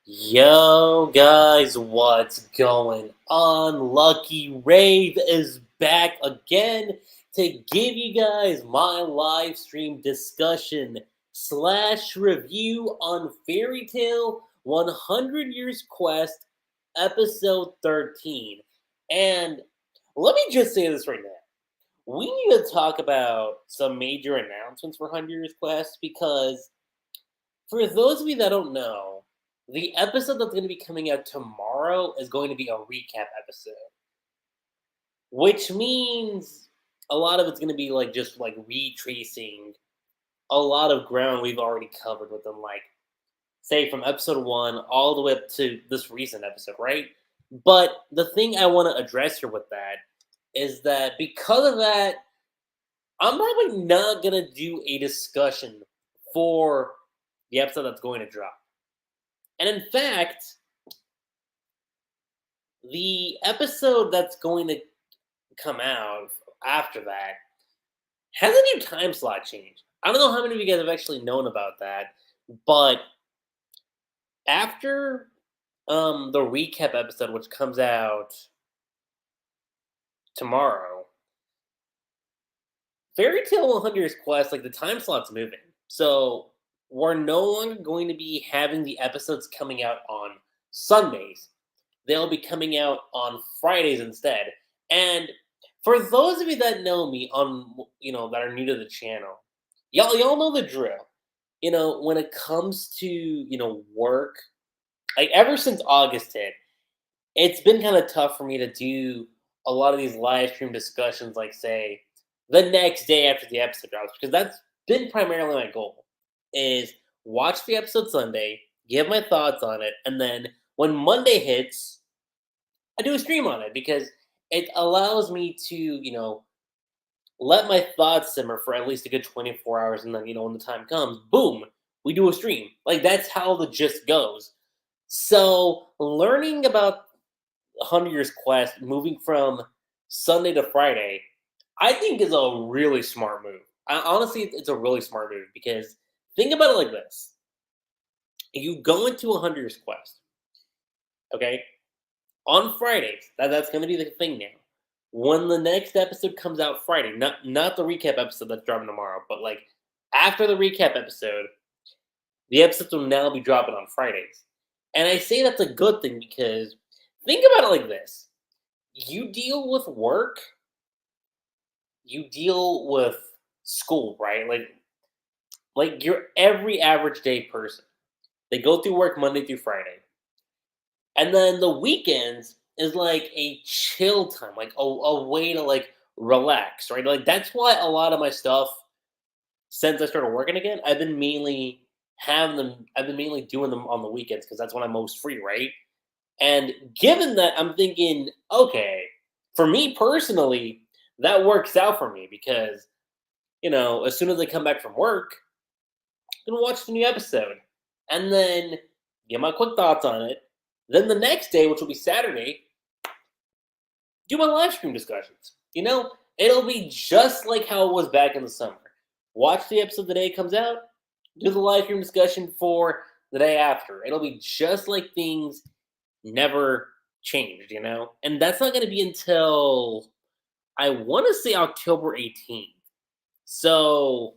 Yo, guys, what's going on? LuckyRave is back again to give you guys my live stream discussion slash review on Fairy Tale 100 Years Quest, episode 13. And let me just say this right now. We need to talk about some major announcements for 100 Years Quest because for those of you that don't know, the episode that's going to be coming out tomorrow is going to be a recap episode, which means a lot of it's going to be like just like retracing a lot of ground we've already covered with them, like say from episode 1 all the way up to this recent episode, right? But the thing I want to address here with that is that because of that, I'm probably not going to do a discussion for the episode that's going to drop. And in fact, the episode that's going to come out after that has a new time slot change. I don't know how many of you guys have actually known about that, but after the recap episode, which comes out tomorrow, Fairy Tale 100 Years Quest, like the time slot's moving. So we're no longer going to be having the episodes coming out on Sundays. They'll be coming out on Fridays instead. And for those of you that know me on, that are new to the channel, y'all know the drill. When it comes to, work, like ever since August hit, it's been kind of tough for me to do a lot of these live stream discussions, like say the next day after the episode drops, because that's been primarily my goal. Is watch the episode Sunday, give my thoughts on it, and then when Monday hits, I do a stream on it because it allows me to, let my thoughts simmer for at least a good 24 hours, and then, when the time comes, boom, we do a stream. Like that's how the gist goes. So learning about 100 Years Quest, moving from Sunday to Friday, I think is a really smart move. Honestly, it's a really smart move because think about it like this. You go into 100 Years Quest, okay? On Fridays, that's going to be the thing now. When the next episode comes out Friday, not the recap episode that's dropping tomorrow, but like after the recap episode, the episodes will now be dropping on Fridays. And I say that's a good thing because think about it like this. You deal with work, you deal with school, right? Like your every average day person. They go through work Monday through Friday. And then the weekends is like a chill time, like a way to like relax, right? Like that's why a lot of my stuff since I started working again, I've been mainly doing them on the weekends because that's when I'm most free, right? And given that, I'm thinking, okay, for me personally, that works out for me because, as soon as I come back from work, I'm gonna watch the new episode and then get my quick thoughts on it. Then the next day, which will be Saturday, do my live stream discussions. It'll be just like how it was back in the summer. Watch the episode the day it comes out, do the live stream discussion for the day after. It'll be just like things never changed, And that's not going to be until, I want to say, October 18th. So,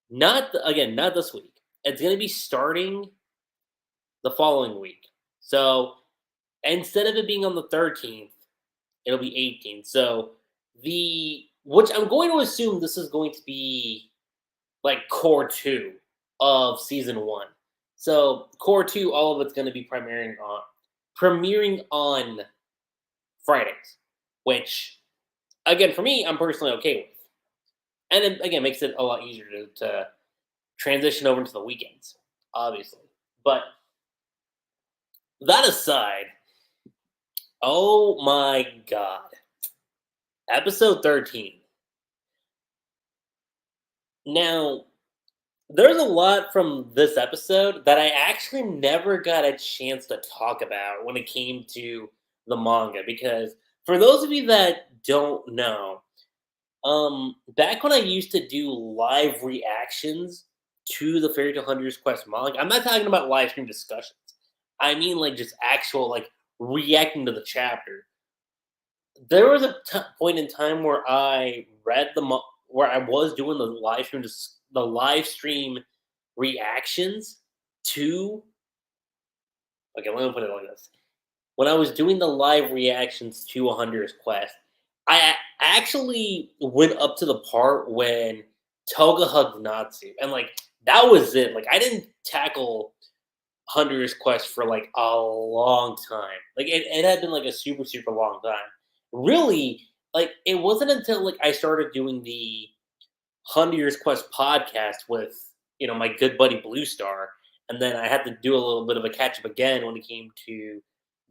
not this week. It's going to be starting the following week. So, instead of it being on the 13th, it'll be 18th. So, which I'm going to assume this is going to be like core 2 of season 1. So, core 2, all of it's going to be premiering on Fridays, which, again, for me, I'm personally okay with. And it, again, makes it a lot easier to transition over into the weekends, obviously. But that aside, oh my god. Episode 13. Now, there's a lot from this episode that I actually never got a chance to talk about when it came to the manga. Because for those of you that don't know, back when I used to do live reactions to the Fairy Tale 100 Years Quest manga, I'm not talking about live stream discussions. I mean like just actual like reacting to the chapter. There was a point in time where I read where I was doing the live stream, the live stream reactions to. Okay, let me put it like this: when I was doing the live reactions to a Hunter's Quest, actually went up to the part when Toga hugged Natsu, and like that was it. Like I didn't tackle Hunter's Quest for like a long time. Like it had been like a super long time. Really, like it wasn't until like I started doing the Hunter's Quest podcast with my good buddy Blue Star, and then I had to do a little bit of a catch up again when it came to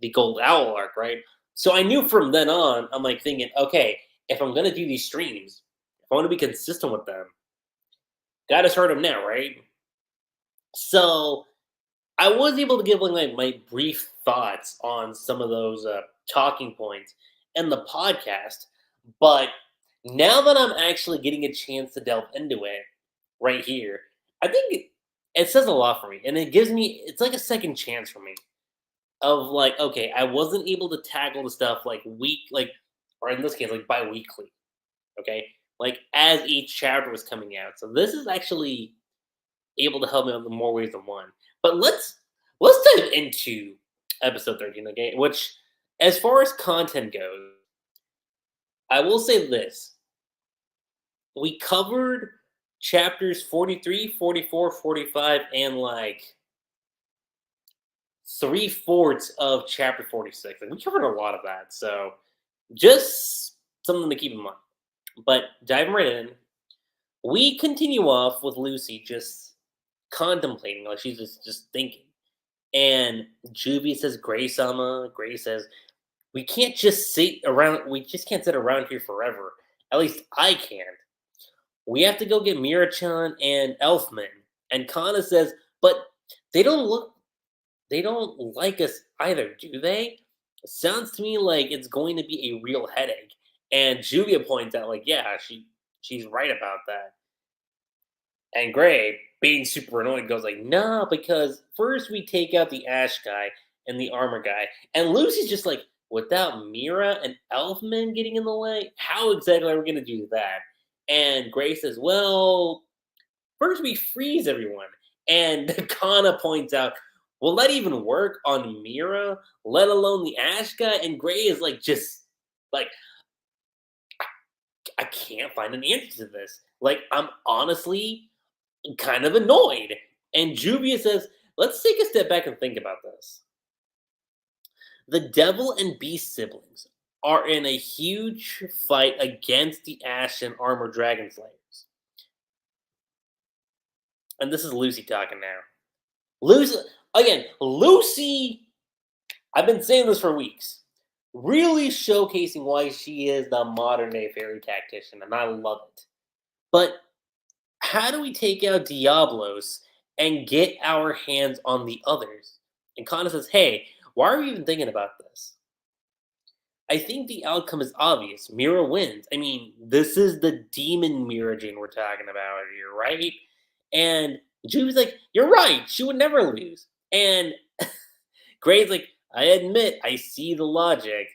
the Gold Owl arc, right? So I knew from then on, I'm like thinking, okay, if I'm gonna do these streams, if I want to be consistent with them, gotta start them now, right? So I was able to give like my brief thoughts on some of those talking points in the podcast, but now that I'm actually getting a chance to delve into it right here, I think it says a lot for me, and it's like a second chance for me of like, okay, I wasn't able to tackle the stuff like or in this case, like bi-weekly, okay, like as each chapter was coming out. So this is actually able to help me out in more ways than one. But let's dive into episode 13, okay? Which, as far as content goes, I will say this: we covered chapters 43, 44, 45, and like 3/4 of chapter 46. Like, we covered a lot of that, so just something to keep in mind. But diving right in, we continue off with Lucy just contemplating, like she's just thinking. And Juvie says, Gray-sama. Gray says, we can't just sit around. We just can't sit around here forever. At least I can't. We have to go get Mira-chan and Elfman. And Kana says, but they don't like us either, do they? It sounds to me like it's going to be a real headache. And Juvia points out, like, yeah, she's right about that. And Gray, being super annoyed, goes like, nah, because first we take out the Ash guy and the armor guy. And Lucy's just like, without Mira and Elfman getting in the way, how exactly are we going to do that? And Gray says, well, first we freeze everyone. And Kana points out, will that even work on Mira, let alone the Ash guy? And Gray is like, just like, I can't find an answer to this. Like, I'm honestly kind of annoyed. And Juvia says, let's take a step back and think about this. The Devil and Beast siblings are in a huge fight against the Ash and Armor Dragon Slayers. And this is Lucy talking now. Lucy, I've been saying this for weeks, really showcasing why she is the modern day fairy tactician, and I love it. But how do we take out Diablos and get our hands on the others? And Kana says, hey, why are we even thinking about this? I think the outcome is obvious. Mira wins. I mean, this is the demon Mira Jane we're talking about here, right? And Jude's like, you're right. She would never lose. And Gray's like, I admit, I see the logic.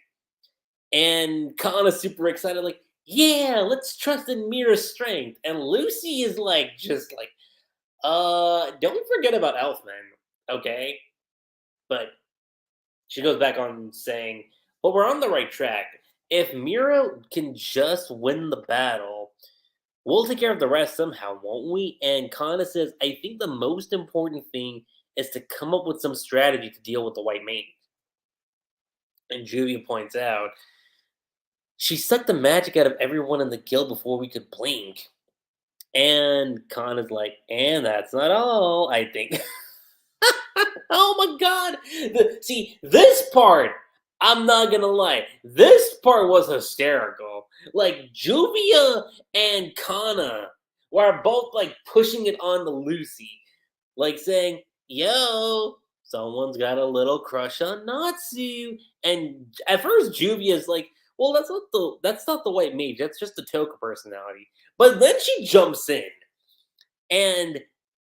And Kana's super excited, like, yeah, let's trust in Mira's strength. And Lucy is like, just like, don't forget about Elfman, okay? But she goes back on saying, but we're on the right track. If Mira can just win the battle, we'll take care of the rest somehow, won't we? And Kana says, I think the most important thing is to come up with some strategy to deal with the White Mage. And Julia points out, she sucked the magic out of everyone in the guild before we could blink. And Kana's like, and that's not all, I think. Oh my god! See, this part, I'm not gonna lie, this part was hysterical. Like, Juvia and Kana were both like pushing it on to Lucy. Like saying, yo, someone's got a little crush on Natsu. And at first Juvia's like, well, that's not the White Mage, that's just the Touka personality. But then she jumps in. And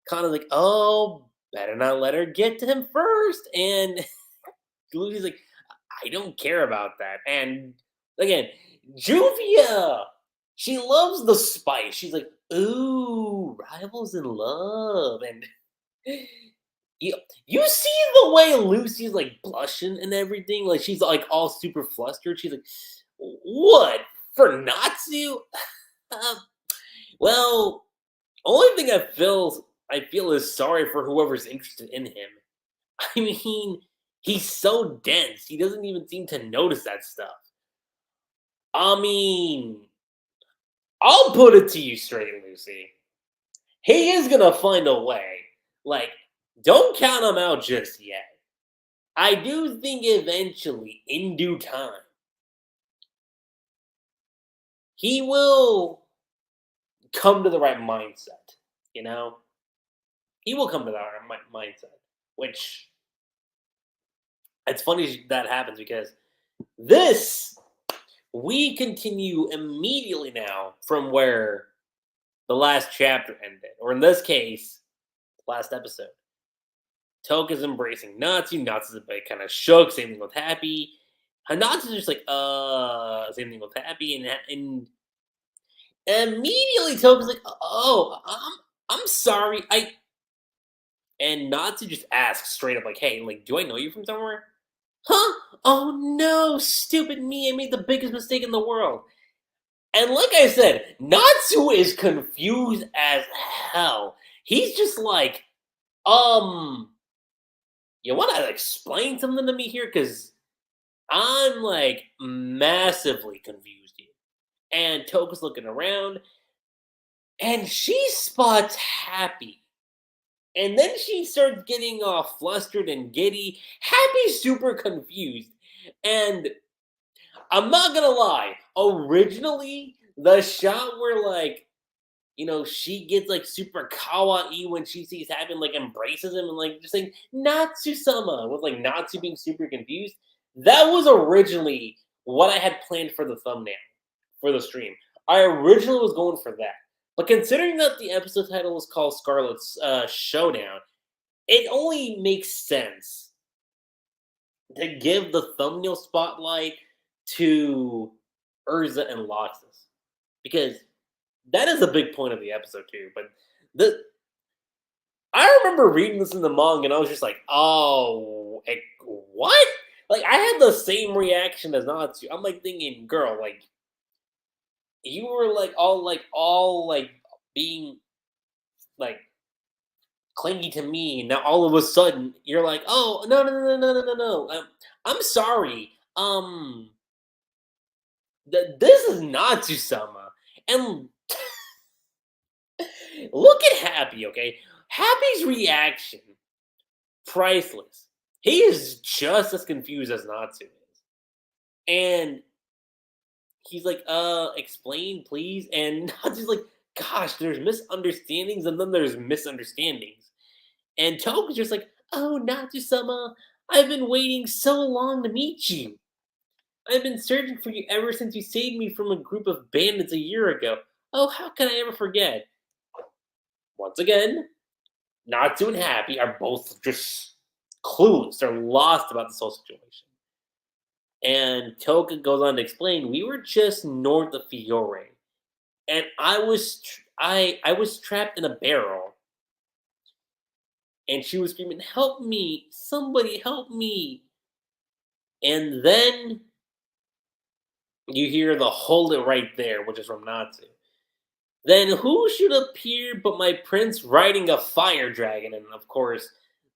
Kana's like, oh, better not let her get to him first. And Lucy's like, I don't care about that. And again, Juvia, she loves the spice. She's like, ooh, rivals in love. And you see the way Lucy's like blushing and everything? Like she's like all super flustered. She's like, what? For Natsu? Uh, well, only thing I feel is sorry for whoever's interested in him. I mean, he's so dense. He doesn't even seem to notice that stuff. I mean, I'll put it to you straight, Lucy. He is gonna find a way. Like, don't count him out just yet. I do think eventually, in due time, he will come to the right mindset. You know, he will come to the right mindset. Which it's funny that happens because this we continue immediately now from where the last chapter ended, or in this case, last episode. Touka's embracing Natsu. Natsu's a bit kind of shook. Same thing with Happy. Natsu's just like, same thing with Happy, and immediately Touka's like, oh, I'm sorry, and Natsu just asks straight up, like, hey, like, do I know you from somewhere? Huh? Oh no, stupid me! I made the biggest mistake in the world. And like I said, Natsu is confused as hell. He's just like, you want to explain something to me here? Because I'm like massively confused here. And Touka's looking around, and she spots Happy. And then she starts getting all flustered and giddy. Happy's super confused. And I'm not gonna lie, originally, the shot where, like, she gets, like, super kawaii when she sees Happy and, like, embraces him and, like, just saying, Natsu-sama, with, like, Natsu being super confused, that was originally what I had planned for the thumbnail, for the stream. I originally was going for that. But considering that the episode title was called Scarlet's Showdown, it only makes sense to give the thumbnail spotlight to Erza and Laxus. Because that is a big point of the episode too. But I remember reading this in the manga and I was just like, oh, what? Like, I had the same reaction as Natsu. I'm like thinking, girl, like, you were all being like clingy to me. Now all of a sudden you're like, oh, no. I'm sorry. This is Natsu-sama. And look at Happy, okay? Happy's reaction, priceless. He is just as confused as Natsu is. And he's like, explain, please. And Natsu's like, gosh, there's misunderstandings and then there's misunderstandings. And Touka's just like, oh, Natsu-sama, I've been waiting so long to meet you. I've been searching for you ever since you saved me from a group of bandits a year ago. Oh, how can I ever forget? Once again, Natsu and Happy are both just clueless. They're lost about this whole situation. And Touka goes on to explain, we were just north of Fiore. And I was trapped in a barrel. And she was screaming, help me! Somebody help me! And then you hear the hold it right there, which is from Natsu. Then who should appear but my prince riding a fire dragon? And of course,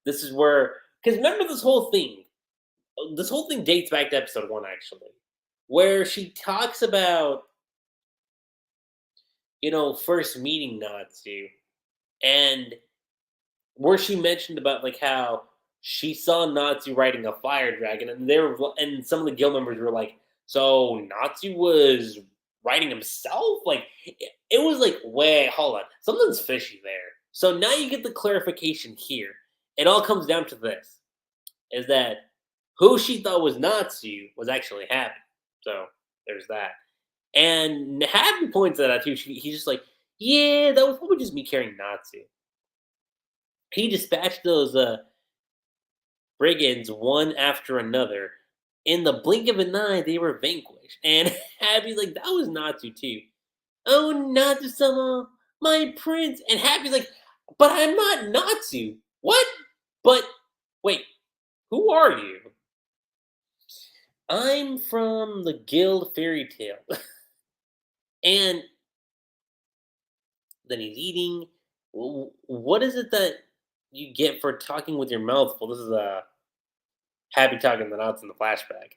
this is where, because remember this whole thing dates back to episode 1 actually, where she talks about, first meeting Natsu, and where she mentioned about like how she saw Natsu riding a fire dragon, and some of the guild members were like, so Natsu was riding himself? Like, it was like, wait, hold on, something's fishy there. So now you get the clarification here. It all comes down to this, is that who she thought was Natsu was actually Happy. So there's that. And Happy points that out too. He's just like, yeah, that was probably just me carrying Natsu. He dispatched those brigands one after another. In the blink of an eye, they were vanquished. And Happy's like, that was Natsu too. Oh, Natsu-sama, my prince. And Happy's like, but I'm not Natsu. What? But wait, who are you? I'm from the Guild Fairy Tale. And then he's eating. What is it that you get for talking with your mouth full? This is a Happy talking the Natsu in the flashback.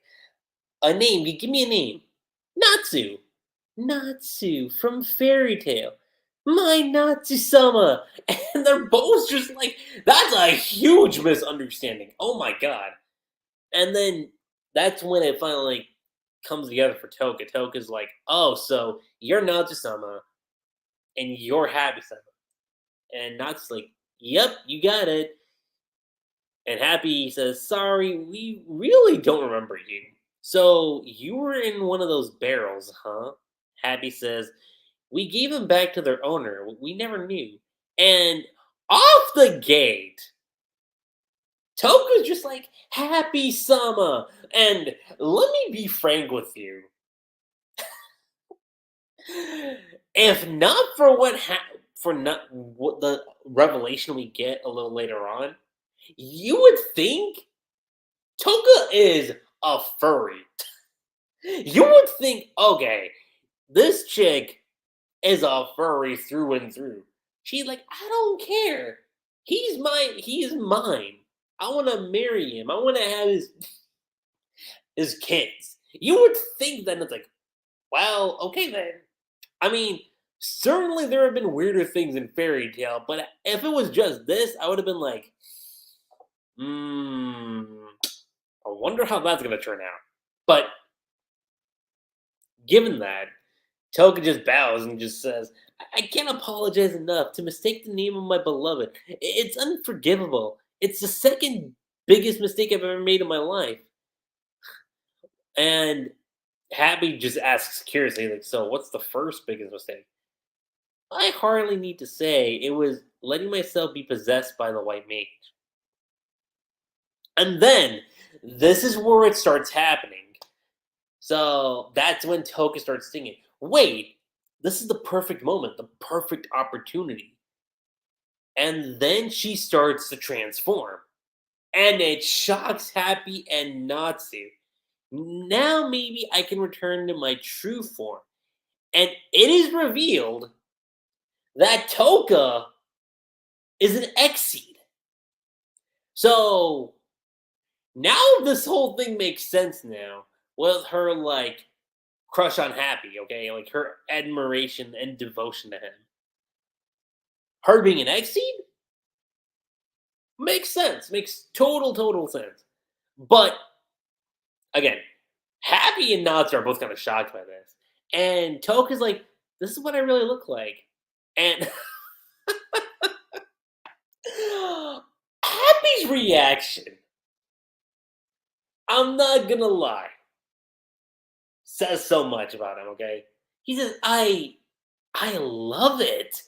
A name. You give me a name. Natsu. Natsu from Fairy Tale. My Natsu-sama. And they're both just like, that's a huge misunderstanding. Oh my god. And then that's when it finally comes together for Touka. Touka's like, oh, so you're Natsu-sama and you're Happy-sama. And Natsu's like, yep, you got it. And Happy says, sorry, we really don't remember you. So you were in one of those barrels, huh? Happy says, we gave them back to their owner. We never knew. And off the gate, Toku's just like, Happy Sama. And let me be frank with you. If not for what the revelation we get a little later on, you would think Touka is a furry. You would think, okay, this chick is a furry through and through. She's like, I don't care. He's mine. I want to marry him. I want to have his kids. You would think that it's like, well, okay then. I mean, certainly there have been weirder things in Fairy Tale, but if it was just this, I would have been like, I wonder how that's gonna turn out. But given that, Touka just bows and just says, I can't apologize enough to mistake the name of my beloved. It's unforgivable. It's the second biggest mistake I've ever made in my life. And Happy just asks curiously, like, so what's the first biggest mistake? I hardly need to say it was letting myself be possessed by the white mage. And then this is where it starts happening. So that's when Touka starts singing. Wait, this is the perfect moment, the perfect opportunity. And then she starts to transform. And it shocks Happy and Natsu. Now maybe I can return to my true form. And it is revealed that Touka is an Exceed. So now this whole thing makes sense now with her like crush on Happy, okay? Like her admiration and devotion to him. Her being an Exceed makes sense. Makes total sense. But again, Happy and Natsu are both kind of shocked by this. And Touka's like, this is what I really look like. And Happy's reaction, I'm not gonna lie, says so much about him, okay? He says, I love it.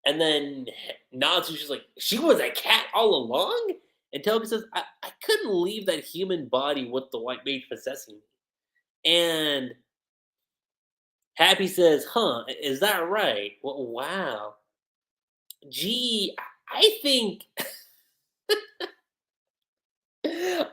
And then Natsu's just like, she was a cat all along? And Touka says, I couldn't leave that human body with the white mage possessing me. And Happy says, huh, is that right? Well, wow. Gee, I think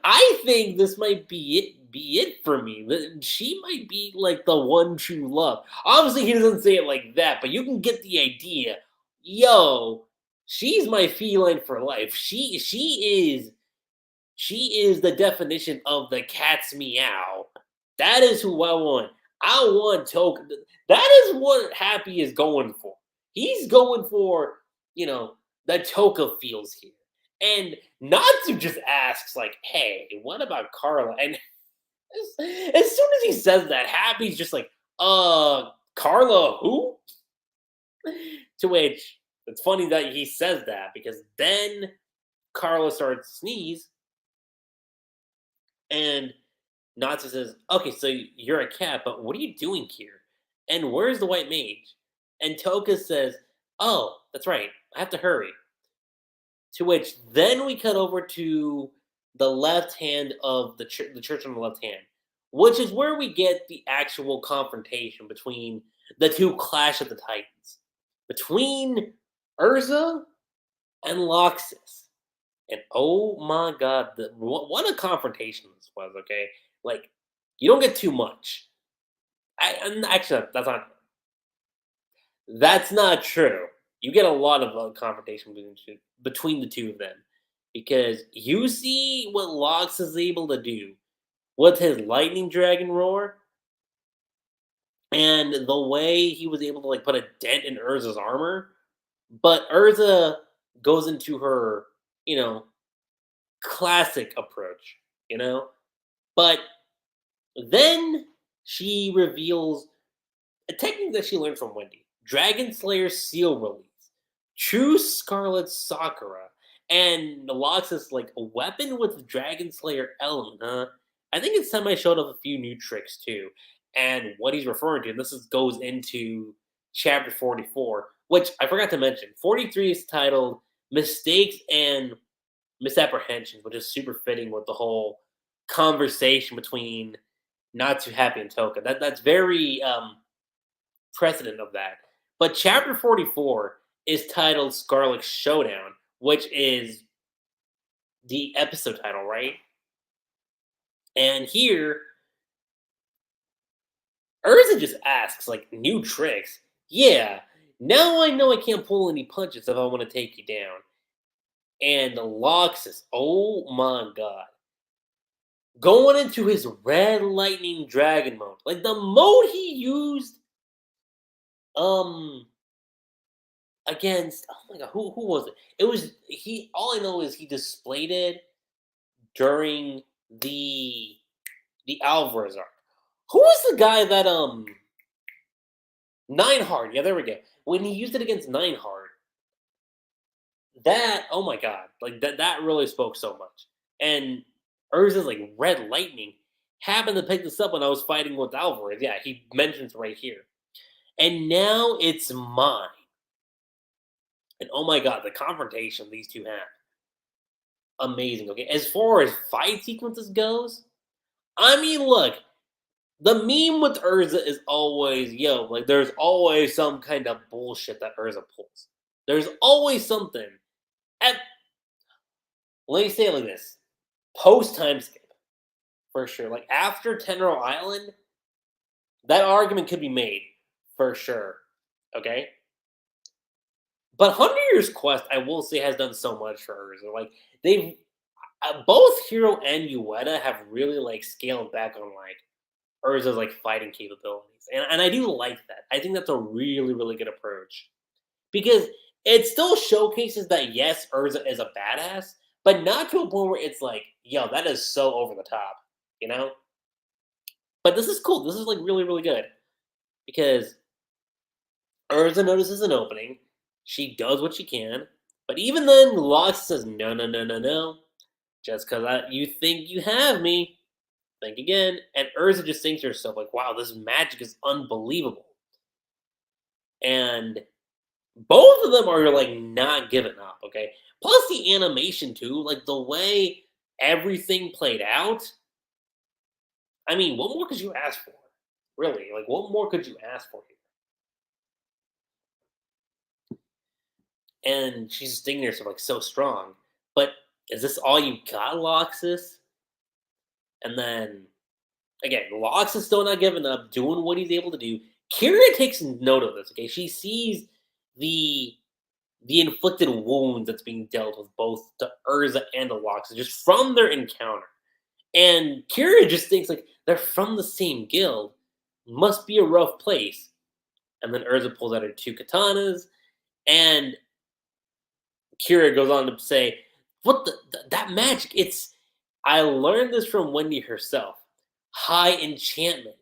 I think this might be it for me. She might be like the one true love. Obviously, he doesn't say it like that, but you can get the idea. Yo, she's my feline for life. She is the definition of the cat's meow. That is who I want. I want Touka. That is what Happy is going for. He's going for, the Touka feels here. And Natsu just asks, like, hey, what about Carla? And as soon as he says that, Happy's just like, Carla who? To which, it's funny that he says that, because then Carla starts to sneeze, and Natsu says, okay, so you're a cat, but what are you doing here? And where's the white mage? And Touka says, oh, that's right, I have to hurry. To which then we cut over to the left hand of the church on the left hand, which is where we get the actual confrontation between the two Clash of the Titans, between Erza and Laxus. And oh my god, what a confrontation this was, okay? Like, you don't get too much. And actually, that's not true. You get a lot of confrontation between the two of them. Because you see what Lox is able to do with his lightning dragon roar, and the way he was able to like put a dent in Urza's armor. But Urza goes into her, you know, classic approach, you know? But then she reveals a technique that she learned from Wendy. Dragon Slayer Seal Release. True Scarlet Sakura. And the Lox is like a weapon with Dragon Slayer element, huh? I think it's time I showed off a few new tricks too. And what he's referring to, and goes into chapter 44, which I forgot to mention. 43 is titled Mistakes and Misapprehensions, which is super fitting with the whole conversation between Natsu, Happy, and Touka. That's very precedent of that. But chapter 44 is titled Scarlet Showdown, which is the episode title, right? And here, Erza just asks, like, new tricks. Yeah, now I know I can't pull any punches if I want to take you down. And the Laxus, oh my god. Going into his red lightning dragon mode. Like the mode he used against, oh my god, who was it? It was he all I know is he displayed it during the Alvarez arc. Who was the guy that Nineheart, yeah, there we go. When he used it against Nineheart, that, oh my god, like that really spoke so much. And Urza's like red lightning happened to pick this up when I was fighting with Alvarez. Yeah, he mentions right here. And now it's mine. And oh my god, the confrontation these two have. Amazing. Okay. As far as fight sequences goes, I mean, look, the meme with Erza is always, yo, like there's always some kind of bullshit that Erza pulls. There's always something. And let me say it like this. Post time skip, for sure. Like after Tenro Island, that argument could be made, for sure. Okay? But 100 Years Quest, I will say, has done so much for Urza. Like they've both Hero and Ueda have really like scaled back on like Urza's like fighting capabilities, and I do like that. I think that's a really really good approach because it still showcases that yes, Urza is a badass, but not to a point where it's like, yo, that is so over the top, you know. But this is cool. This is like really really good because Urza notices an opening. She does what she can. But even then, Lox says, no, no, no, no, no. Just because you think you have me, think again. And Erza just thinks to herself, like, wow, this magic is unbelievable. And both of them are, like, not giving up, okay? Plus the animation, too. Like, the way everything played out. I mean, what more could you ask for? Really? Like, what more could you ask for here? And she's just thinking to herself, like, so strong. But is this all you got, Laxus? And then, again, Laxus is still not giving up, doing what he's able to do. Kira takes note of this, okay? She sees the inflicted wounds that's being dealt with both to Erza and the Laxus just from their encounter. And Kira just thinks, like, they're from the same guild. Must be a rough place. And then Erza pulls out her two katanas, and Kira goes on to say, what that magic, I learned this from Wendy herself. High enchantment.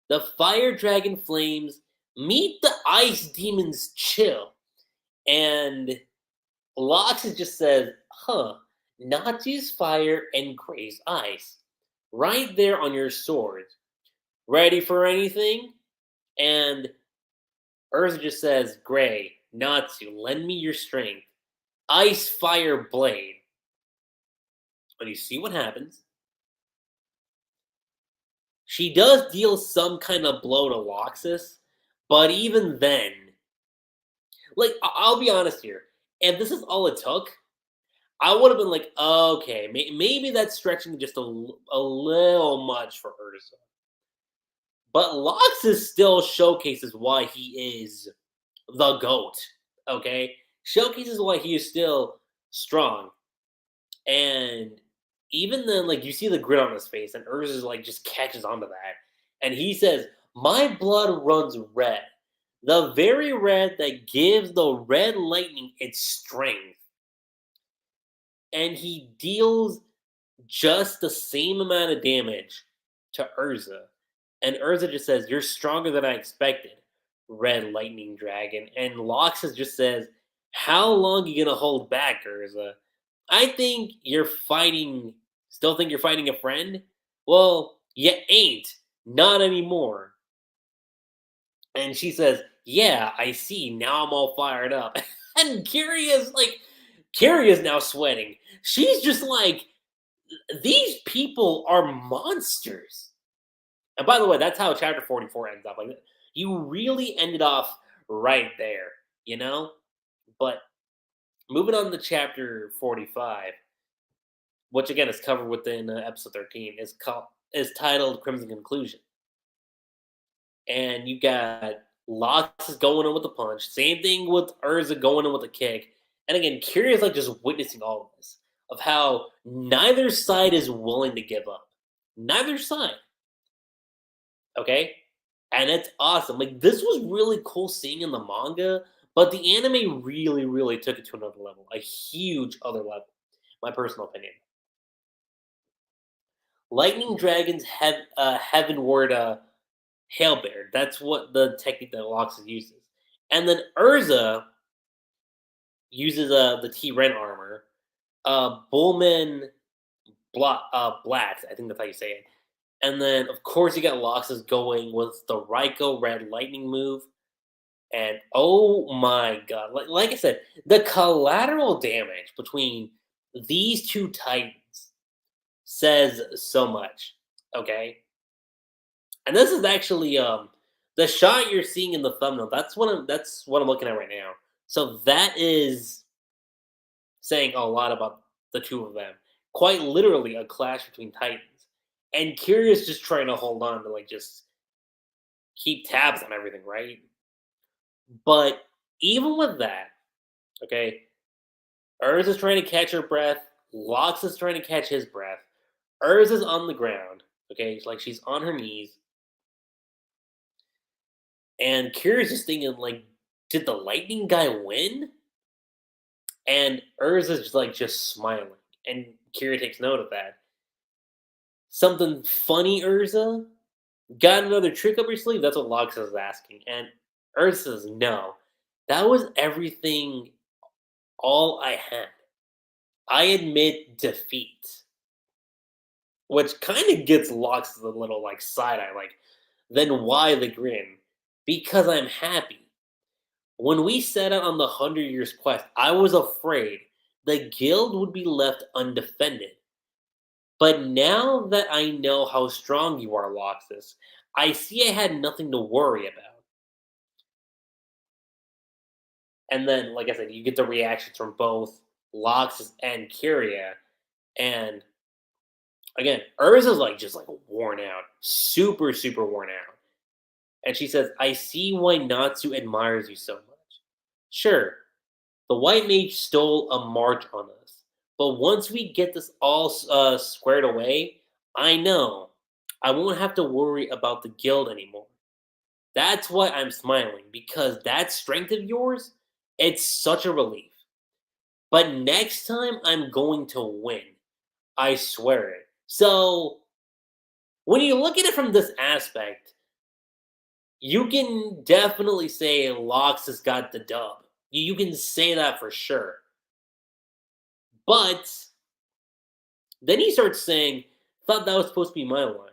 The fire dragon flames meet the ice demons chill. And Laxus just says, huh, Natsu's fire and Gray's ice. Right there on your swords. Ready for anything? And Erza just says, Gray, Natsu, lend me your strength. Ice Fire Blade. But you see what happens. She does deal some kind of blow to Laxus, but even then, like, I'll be honest here. If this is all it took, I would have been like, okay, maybe that's stretching just a little much for Erza. But Laxus still showcases why he is the GOAT, okay? Showcases why he is still strong. And even then, like, you see the grin on his face, and Urza like just catches onto that, and he says, "My blood runs red, the very red that gives the red lightning its strength." And he deals just the same amount of damage to Urza, and Urza just says, "You're stronger than I expected, Red Lightning Dragon." And Loxus just says, "How long you gonna hold back, Urza? I think you're fighting. Still think you're fighting a friend? Well, you ain't. Not anymore." And she says, "Yeah, I see. Now I'm all fired up." And Kyria's now sweating. She's just like, these people are monsters. And by the way, that's how chapter 44 ends up. Like, you really ended off right there, you know? But moving on to chapter 45, which again is covered within episode 13, is titled Crimson Conclusion. And you got Loxus going in with a punch. Same thing with Erza going in with a kick. And again, Kiria's like just witnessing all of this of how neither side is willing to give up. Neither side. Okay? And it's awesome. Like, this was really cool seeing in the manga, but the anime really, really took it to another level. A huge other level. My personal opinion. Lightning Dragons have heavenward Hail Bear. That's what the technique that Laxus uses. And then Erza uses the T Ren armor. Bullman Blat, I think that's how you say it. And then, of course, you got Laxus going with the Raikou Red Lightning move. And oh my god, like I said, the collateral damage between these two titans says so much. Okay? And this is actually the shot you're seeing in the thumbnail. That's what I'm looking at right now. So that is saying a lot about the two of them. Quite literally a clash between titans. And Curious just trying to hold on to like just keep tabs on everything, right? But even with that, okay, Urza's trying to catch her breath. Lox is trying to catch his breath. Urza's on the ground, okay, like she's on her knees. And Kira's just thinking, like, did the lightning guy win? And Urza's just smiling. And Kira takes note of that. Something funny, Urza? Got another trick up your sleeve? That's what Lox is asking. And Urza says, no. That was everything, all I had. I admit defeat. Which kind of gets Lox a little, like, side eye. Like, then why the grin? Because I'm happy. When we set out on the 100 Years quest, I was afraid the guild would be left undefended. But now that I know how strong you are, Laxus, I see I had nothing to worry about. And then, like I said, you get the reactions from both Laxus and Kyria. And again, Urza's just worn out. Super, super worn out. And she says, I see why Natsu admires you so much. Sure, the White Mage stole a march on us. But once we get this all squared away, I know I won't have to worry about the guild anymore. That's why I'm smiling, because that strength of yours, it's such a relief. But next time, I'm going to win. I swear it. So, when you look at it from this aspect, you can definitely say Lox has got the dub. You can say that for sure. But then he starts saying, thought that was supposed to be my line.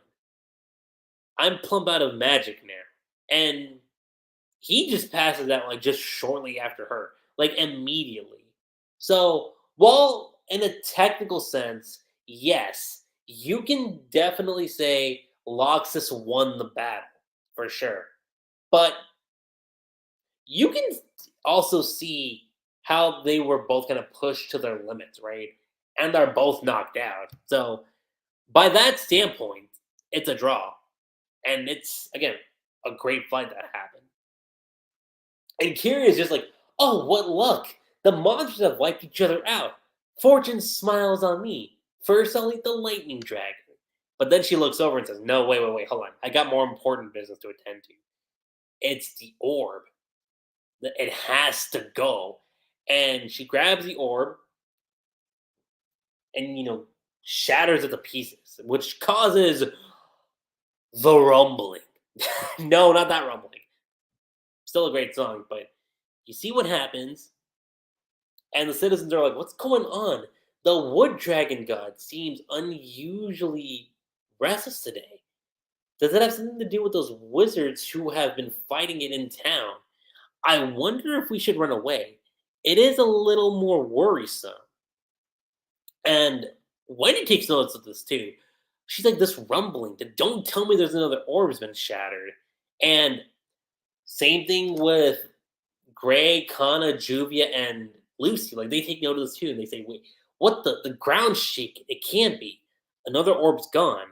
I'm plump out of magic now. And he just passes out just shortly after her. Like immediately. So, while in a technical sense, yes, you can definitely say Laxus won the battle for sure. But you can also see how they were both kind of pushed to their limits, right? And they're both knocked out. So, by that standpoint, it's a draw. And it's, again, a great fight that happened. And Kira is just like, oh, what luck! The monsters have wiped each other out. Fortune smiles on me. First, I'll eat the lightning dragon. But then she looks over and says, no, wait, hold on. I got more important business to attend to. It's the orb. It has to go. And she grabs the orb and, shatters it to pieces, which causes the rumbling. No, not that rumbling. Still a great song, but you see what happens, and the citizens are like, what's going on? The wood dragon god seems unusually restless today. Does it have something to do with those wizards who have been fighting it in town? I wonder if we should run away. It is a little more worrisome. And Wendy takes notice of this too. She's like, this rumbling. Don't tell me there's another orb's been shattered. And same thing with Gray, Kana, Juvia, and Lucy. Like, they take note of this too. And they say, wait, what the ground's shaking. It can't be. Another orb's gone.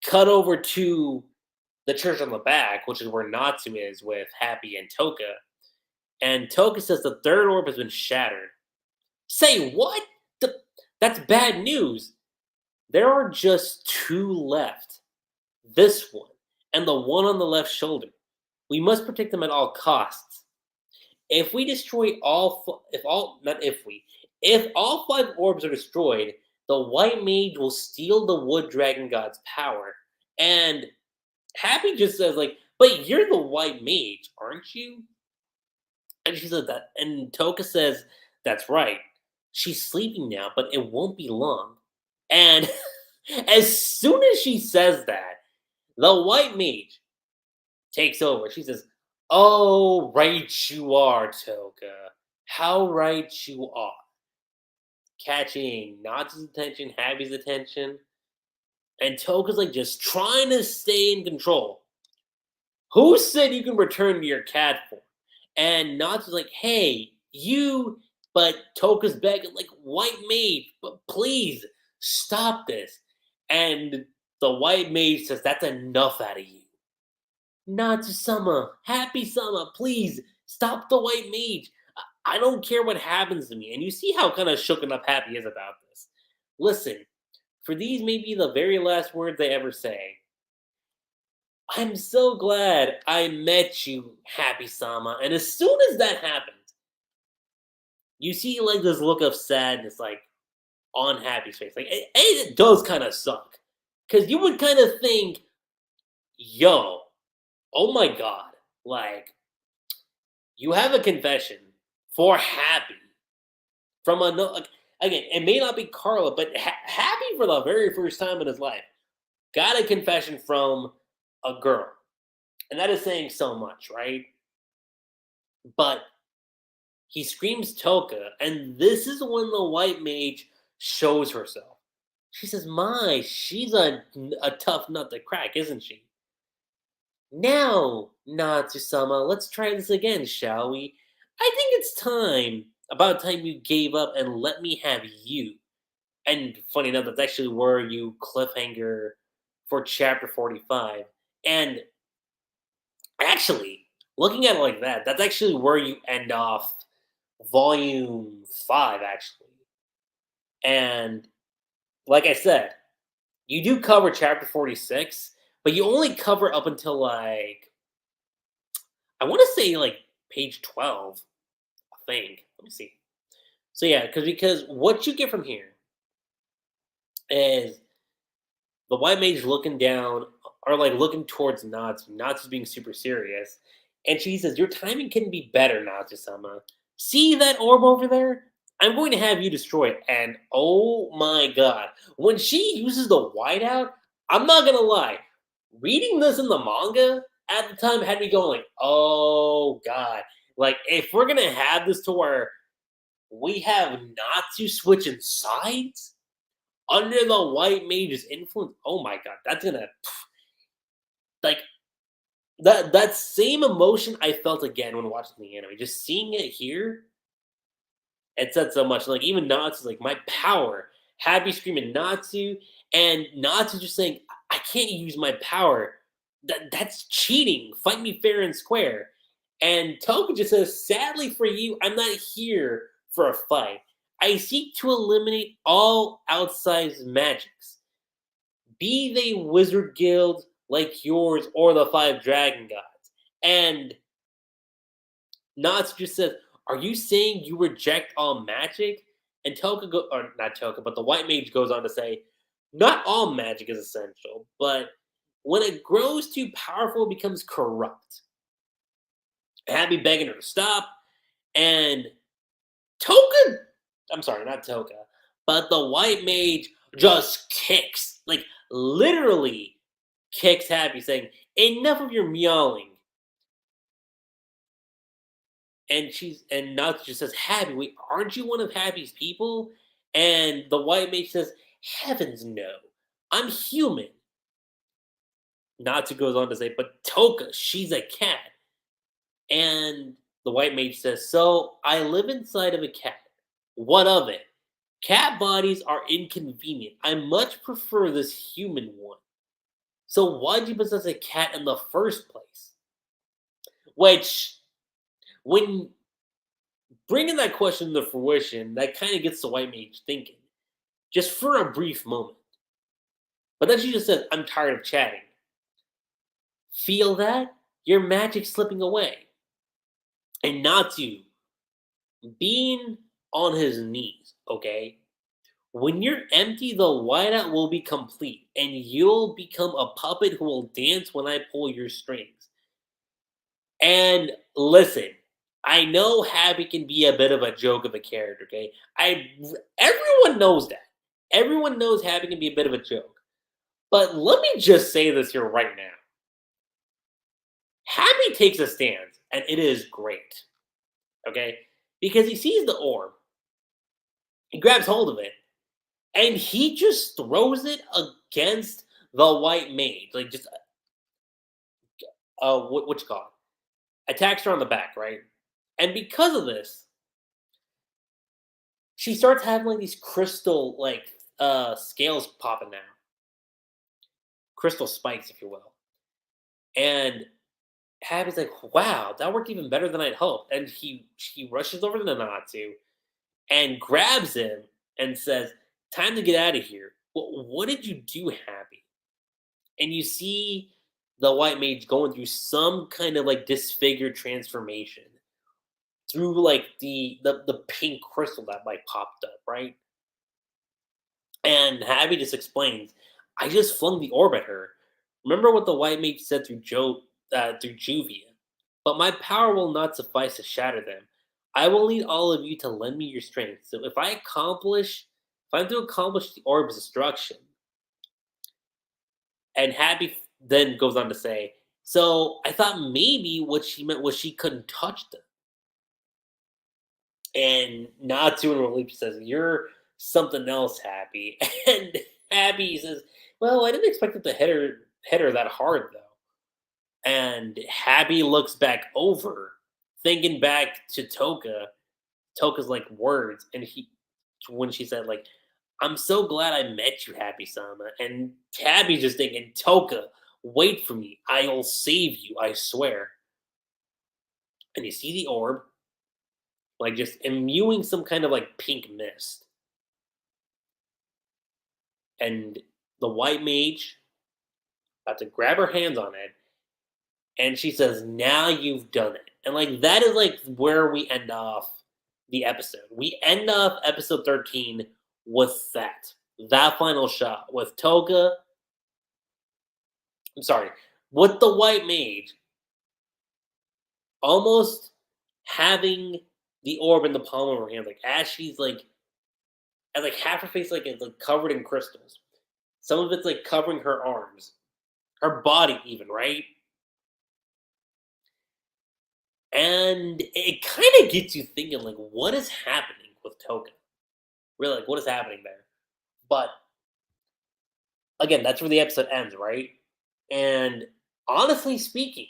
Cut over to the church on the back, which is where Natsu is with Happy and Touka. And Touka says the third orb has been shattered. Say what? That's bad news. There are just two left. This one and the one on the left shoulder. We must protect them at all costs. If we destroy if all five orbs are destroyed, the white mage will steal the wood dragon god's power. And Happy just says like, but you're the white mage, aren't you? And she said that, and Touka says, that's right. She's sleeping now, but it won't be long. And as soon as she says that, the white mage takes over. She says, oh, right you are, Touka. How right you are. Catching Natsu's attention, Happy's attention. And Touka's like just trying to stay in control. Who said you can return to your cat form? And Natsu's like, hey, you, but Touka's begging, like, white mage, but please stop this. And the white mage says, that's enough out of you. Natsu-sama, Happy-sama, please stop the white mage. I don't care what happens to me. And you see how kind of shooken up Happy is about this. Listen, for these may be the very last words they ever say. I'm so glad I met you, Happy-sama. And as soon as that happens, you see like this look of sadness like on Happy's face. Like it does kind of suck. Because you would kind of think, yo, oh my god, like you have a confession for Happy from another. Like, again, it may not be Carla, but Happy for the very first time in his life got a confession from a girl, and that is saying so much, right? But he screams Touka, and this is when the white mage shows herself. She says, "My, she's a tough nut to crack, isn't she?" Now, Natsu-sama, let's try this again, shall we? I think it's about time you gave up and let me have you. And funny enough, that's actually where you cliffhanger for chapter 45. And actually, looking at it like that, that's actually where you end off volume 5, actually. And like I said, you do cover chapter 46, but you only cover up until like, I want to say like page 12, I think. Let me see. So yeah, because what you get from here is the white mage looking down, or like looking towards Natsu. Natsu's being super serious. And she says, your timing can be better, Natsu-sama. See that orb over there? I'm going to have you destroy it. And oh my god. When she uses the whiteout, I'm not going to lie. Reading this in the manga at the time had me going like, oh god. Like, if we're going to have this to where we have Natsu switching sides under the white mage's influence. Oh my god, that's gonna like that same emotion I felt again when watching the anime. Just seeing it here, it said so much. Like even Natsu's like my power. Happy screaming Natsu, and Natsu just saying, I can't use my power. That's cheating. Fight me fair and square. And Touka just says, sadly for you, I'm not here for a fight. I seek to eliminate all outsized magics, be they wizard guild like yours or the five dragon gods. And Natsu just says, are you saying you reject all magic? And or not Touka, but the white mage goes on to say, not all magic is essential, but when it grows too powerful, it becomes corrupt. Happy begging her to stop, and Touka, I'm sorry, not Touka, but the white mage just kicks, like literally kicks Happy, saying, enough of your meowing. And Natsu just says, Happy, wait, aren't you one of Happy's people? And the white mage says, heavens no, I'm human. Natsu goes on to say, but Touka, she's a cat. And the white mage says, so I live inside of a cat. What of it? Cat bodies are inconvenient. I much prefer this human one. So why'd you possess a cat in the first place? Which, when bringing that question to fruition, that kind of gets the white mage thinking, just for a brief moment. But then she just says, I'm tired of chatting. Feel that? Your magic's slipping away. And Natsu, being on his knees, okay? When you're empty, the whiteout will be complete, and you'll become a puppet who will dance when I pull your strings. And listen, I know Happy can be a bit of a joke of a character, okay? Everyone knows that. Everyone knows Happy can be a bit of a joke. But let me just say this here right now. Happy takes a stance, and it is great. Okay? Because he sees the orb. He grabs hold of it, and he just throws it against the white mage. Like, just, what you call it? Attacks her on the back, right? And because of this, she starts having, like, these crystal, like, scales popping out. Crystal spikes, if you will. And Happy's like, wow, that worked even better than I'd hoped. And he rushes over to Natsu and grabs him and says, time to get out of here. Well, what did you do, Happy? And you see the white mage going through some kind of like disfigured transformation through like the pink crystal that like popped up, right? And Happy just explains, I just flung the orb at her. Remember what the white mage said through Juvia. But my power will not suffice to shatter them. I will need all of you to lend me your strength. So if I'm to accomplish the orb's destruction. And Happy then goes on to say, so I thought maybe what she meant was she couldn't touch them. And Natsu in relief says, you're something else, Happy. And Happy says, well, I didn't expect it to hit her that hard, though. And Happy looks back over, thinking back to Touka's like words, and when she said like, "I'm so glad I met you, Happy Sama," and Happy's just thinking, Touka, wait for me, I'll save you, I swear. And you see the orb, like just imbuing some kind of like pink mist, and the white mage about to grab her hands on it. And she says, now you've done it. And like that is like where we end off the episode. We end off episode 13 with that. That final shot with Touka. I'm sorry, with the white mage almost having the orb in the palm of her hand, like as she's like, and like half her face like is like covered in crystals. Some of it's like covering her arms, her body even, right? And it kind of gets you thinking, like, what is happening? with Touka. Really, like, what is happening there? But again, that's where the episode ends, right? And honestly speaking,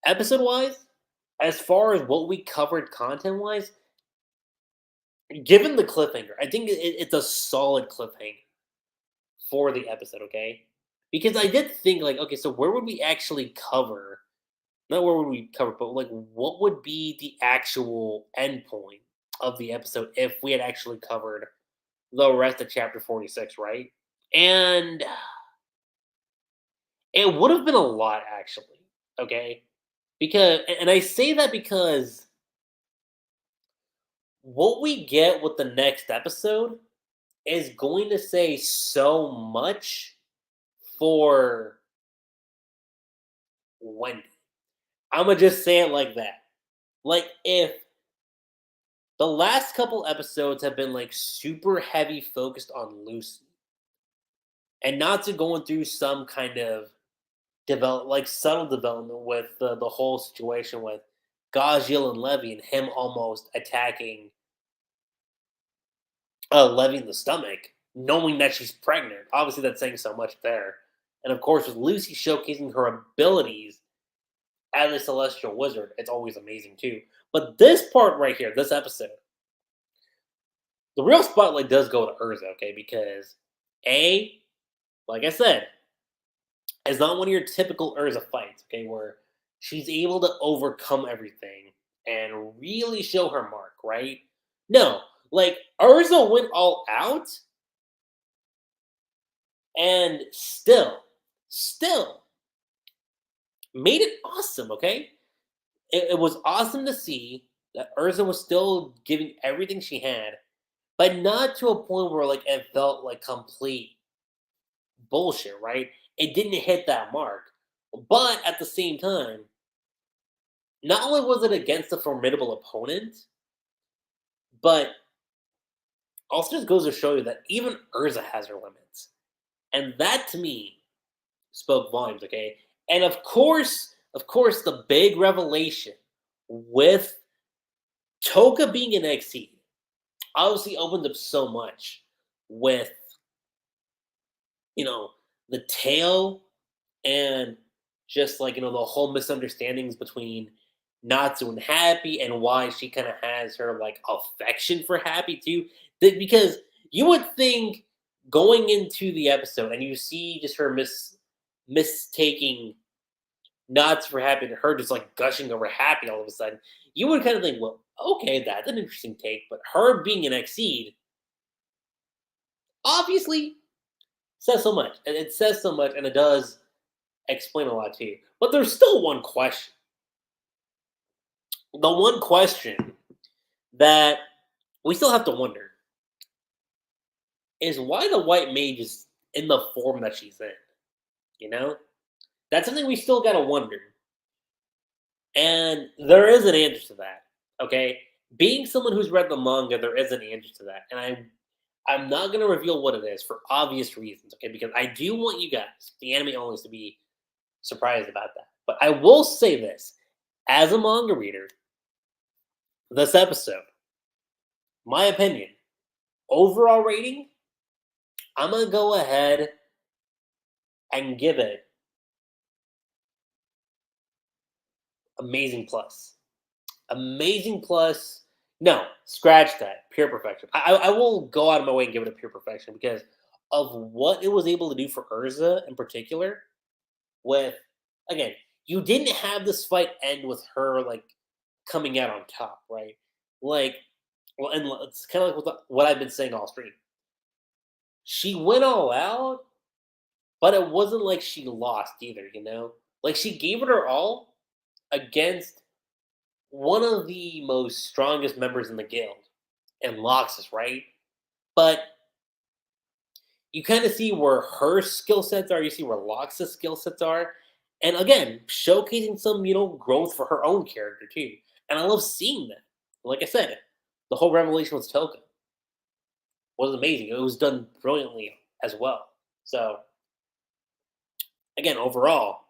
episode wise, as far as what we covered content wise, given the cliffhanger, I think it's a solid cliffhanger for the episode, okay? Because I did think, like, okay, so where would we actually cover? Not where would we cover, but like, what would be the actual endpoint of the episode if we had actually covered the rest of chapter 46, right? And it would have been a lot, actually, okay? Because, and I say that because what we get with the next episode is going to say so much for Wendy. I'm gonna just say it like that. Like, if the last couple episodes have been like super heavy focused on Lucy and not to going through some kind of like subtle development with the whole situation with Gajil and Levy and him almost attacking Levy in the stomach, knowing that she's pregnant. Obviously, that's saying so much there. And of course, with Lucy showcasing her abilities as a celestial wizard, it's always amazing too. But this part right here, this episode, the real spotlight does go to Erza, okay? Because like I said, it's not one of your typical Erza fights, okay, where she's able to overcome everything and really show her mark, right? No, like Erza went all out and still made it awesome, okay? It was awesome to see that Erza was still giving everything she had, but not to a point where like it felt like complete bullshit, right? It didn't hit that mark. But at the same time, not only was it against a formidable opponent, but also just goes to show you that even Erza has her limits. And that to me spoke volumes, okay? And of course, the big revelation with Touka being an XC obviously opened up so much with, you know, the tail and just like, the whole misunderstandings between Natsu and Happy and why she kind of has her like affection for Happy too. Because you would think going into the episode and you see just her mistaking Natsu for Happy and her just like gushing over Happy all of a sudden, you would kind of think, well, okay, that's an interesting take. But her being an Exceed obviously says so much. And it says so much and it does explain a lot to you. But there's still one question. The one question that we still have to wonder is why the white mage is in the form that she's in. You know? That's something we still gotta wonder. And there is an answer to that. Okay? Being someone who's read the manga, there is an answer to that. And I'm not gonna reveal what it is for obvious reasons, okay? Because I do want you guys, the anime onlys, to be surprised about that. But I will say this. As a manga reader, this episode, my opinion, overall rating, I'm gonna go ahead and give it amazing plus. Amazing plus. No, scratch that. Pure perfection. I will go out of my way and give it a pure perfection because of what it was able to do for Erza in particular. With, again, you didn't have this fight end with her like coming out on top, right? Like, well, and it's kind of like what I've been saying all stream. She went all out, but it wasn't like she lost either, you know? Like she gave it her all against one of the most strongest members in the guild and Laxus, right? But you kind of see where her skill sets are, you see where Laxus' skill sets are. And again, showcasing some, growth for her own character too. And I love seeing that. Like I said, the whole revelation with Touka was amazing. It was done brilliantly as well. So again, overall,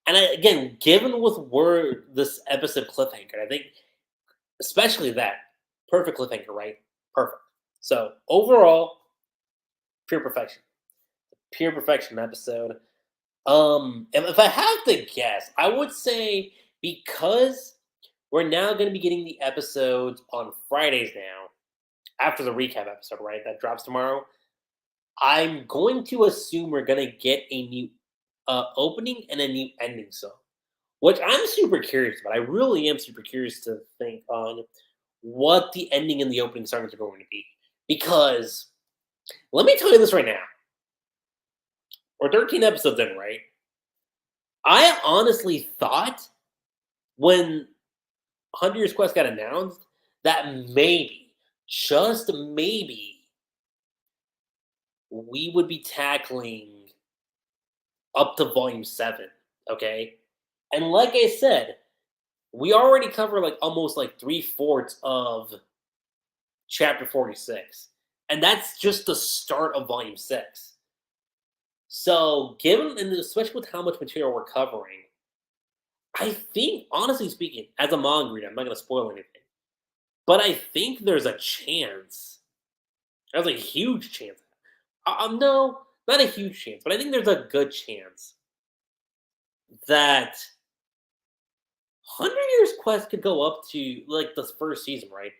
And again, given with where this episode cliffhanger, I think especially that perfect cliffhanger, right? Perfect. So overall, pure perfection. Pure perfection episode. If I have to guess, I would say because we're now going to be getting the episodes on Fridays now, after the recap episode, right? That drops tomorrow. I'm going to assume we're going to get a new opening and a new ending song, which I'm super curious about. I really am super curious to think on what the ending and the opening songs are going to be. Because let me tell you this right now. We're 13 episodes in, right? I honestly thought when 100 Years Quest got announced that maybe, just maybe, we would be tackling up to volume 7, okay? And like I said, we already covered like almost like 3/4 of chapter 46. And that's just the start of volume 6. So, given, and especially with how much material we're covering, I think, honestly speaking, as a manga reader, I'm not going to spoil anything, but I think there's a chance. There's a huge chance. No, not a huge chance, but I think there's a good chance that 100 Years Quest could go up to like the first season, right?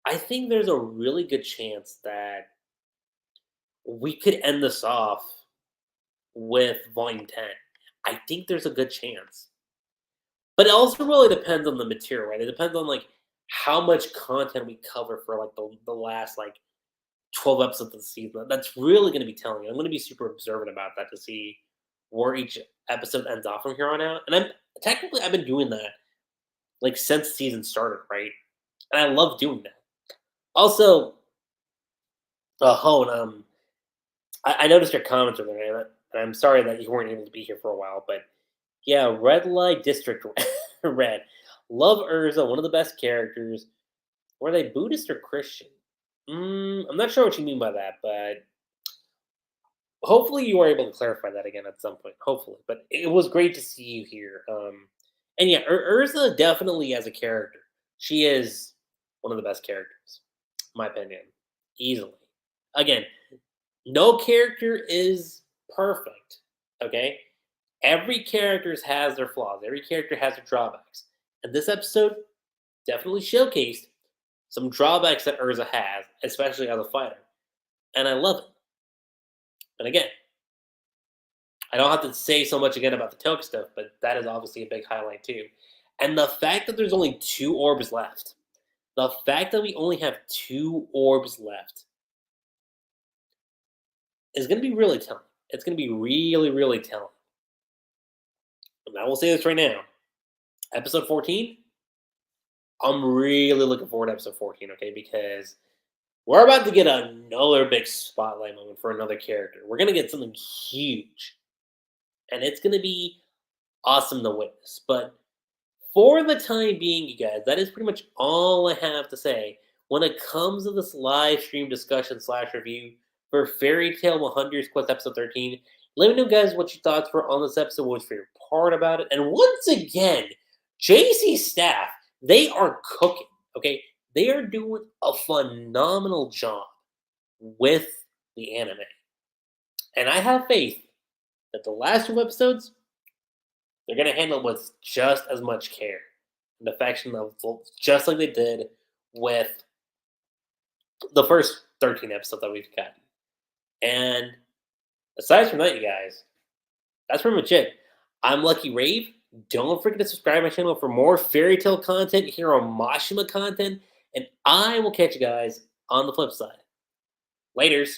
I think there's a really good chance that we could end this off with volume 10. I think there's a good chance. But it also really depends on the material, right? It depends on like how much content we cover for like the last like 12 episodes of the season. That's really going to be telling. I'm going to be super observant about that to see where each episode ends off from here on out. And I've been doing that like since the season started, right? And I love doing that. Also, Hone, I noticed your comments over there, and I'm sorry that you weren't able to be here for a while, but yeah, Red Light District Red. Love Erza, one of the best characters. Were they Buddhist or Christian? I'm not sure what you mean by that, but hopefully you are able to clarify that again at some point. Hopefully, but it was great to see you here. And yeah, Erza definitely as a character, she is one of the best characters, in my opinion, easily. Again, no character is perfect. Okay, every character has their flaws. Every character has their drawbacks, and this episode definitely showcased some drawbacks that Erza has, especially as a fighter, and I love it. And again, I don't have to say so much again about the Touka stuff, but that is obviously a big highlight too. And the fact that there's only 2 orbs left, the fact that we only have 2 orbs left is going to be really telling. It's going to be really, really telling. And I will say this right now. Episode 14, I'm really looking forward to episode 14, okay? Because we're about to get another big spotlight moment for another character. We're going to get something huge. And it's going to be awesome to witness. But for the time being, you guys, that is pretty much all I have to say when it comes to this live stream discussion / review for Fairy Tail 100 Quest episode 13. Let me know, guys, what your thoughts were on this episode. What's your favorite part about it? And once again, JC staff, they are cooking, okay? They are doing a phenomenal job with the anime. And I have faith that the last 2 episodes, they're going to handle it with just as much care and affection, just like they did with the first 13 episodes that we've gotten. And aside from that, you guys, that's pretty much it. I'm LuckyRave. Don't forget to subscribe to my channel for more Fairy Tail content, Hero Mashima content, and I will catch you guys on the flip side. Laters.